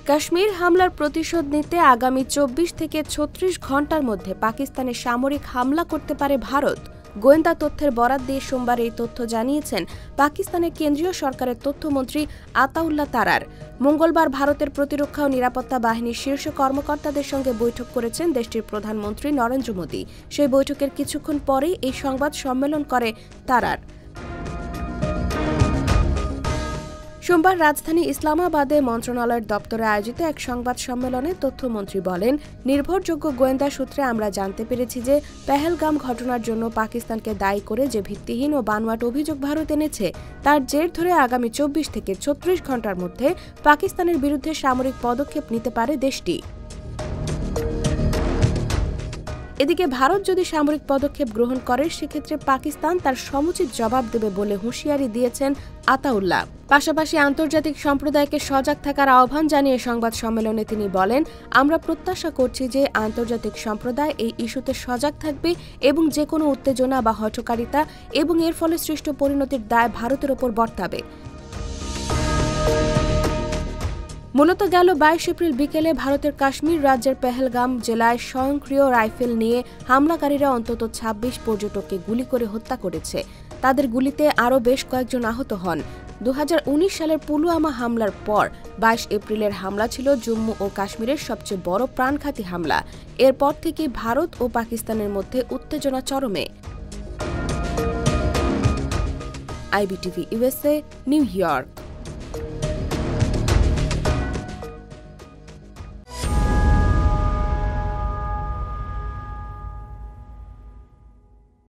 কাশ্মীর হামলার প্রতিশোধ নিতে আগামী ২৪ থেকে ৩৬ ঘণ্টার মধ্যে পাকিস্তানে সামরিক হামলা করতে পারে ভারত। গোয়েন্দা তথ্যের বরাত দিয়ে সোমবার এই তথ্য জানিয়েছেন পাকিস্তানের কেন্দ্রীয় সরকারের তথ্যমন্ত্রী আতাউল্লাহ তারার। মঙ্গলবার ভারতের প্রতিরক্ষা ও নিরাপত্তা বাহিনীর শীর্ষ কর্মকর্তাদের সঙ্গে বৈঠক করেছেন দেশটির প্রধানমন্ত্রী নরেন্দ্র মোদী। সেই বৈঠকের কিছুক্ষণ পরেই এই সংবাদ সম্মেলন করে তারার। সোমবার রাজধানী ইসলামাবাদে মন্ত্রণালয়ের দপ্তরে আয়োজিত এক সংবাদ সম্মেলনে তথ্যমন্ত্রী বলেন, নির্ভরযোগ্য গোয়েন্দা সূত্রে আমরা জানতে পেরেছি যে পেহেলগাম ঘটনার জন্য পাকিস্তানকে দায়ী করে যে ভিত্তিহীন ও বানোয়াট অভিযোগ ভারত এনেছে তার জের ধরে আগামী ২৪ থেকে ৩৬ ঘণ্টার মধ্যে পাকিস্তানের বিরুদ্ধে সামরিক পদক্ষেপ নিতে পারে দেশটি। এদিকে ভারত যদি সামরিক পদক্ষেপ গ্রহণ করে সেক্ষেত্রে পাকিস্তান তার সমুচিত জবাব দেবে বলে হুঁশিয়ারি দিয়েছেন আতাউল্লাহ। পাশাপাশি আন্তর্জাতিক সম্প্রদায়কে সজাগ থাকার আহ্বান জানিয়ে সংবাদ সম্মেলনে তিনি বলেন, আমরা প্রত্যাশা করছি যে আন্তর্জাতিক সম্প্রদায় এই ইস্যুতে সজাগ থাকবে এবং যে কোনো উত্তেজনা বা হঠকারিতা এবং এর ফলে সৃষ্ট পরিণতির দায় ভারতের ওপর বর্তাবে। মূলত গেল ২২ এপ্রিল বিকেলে ভারতের কাশ্মীর রাজ্যের পেহেলগাম জেলায় স্বয়ংক্রিয় রাইফেল নিয়ে হামলাকারীরা অন্তত ২৬ পর্যটককে গুলি করে হত্যা করেছে। তাদের গুলিতে আরও বেশ কয়েকজন আহত হন। ২০১৯ সালের পুলওয়ামা হামলার পর ২২ এপ্রিলের হামলা ছিল জম্মু ও কাশ্মীরের সবচেয়ে বড় প্রাণঘাতী হামলা। এরপর থেকে ভারত ও পাকিস্তানের মধ্যে উত্তেজনা চরমে। IBTV USA, new York.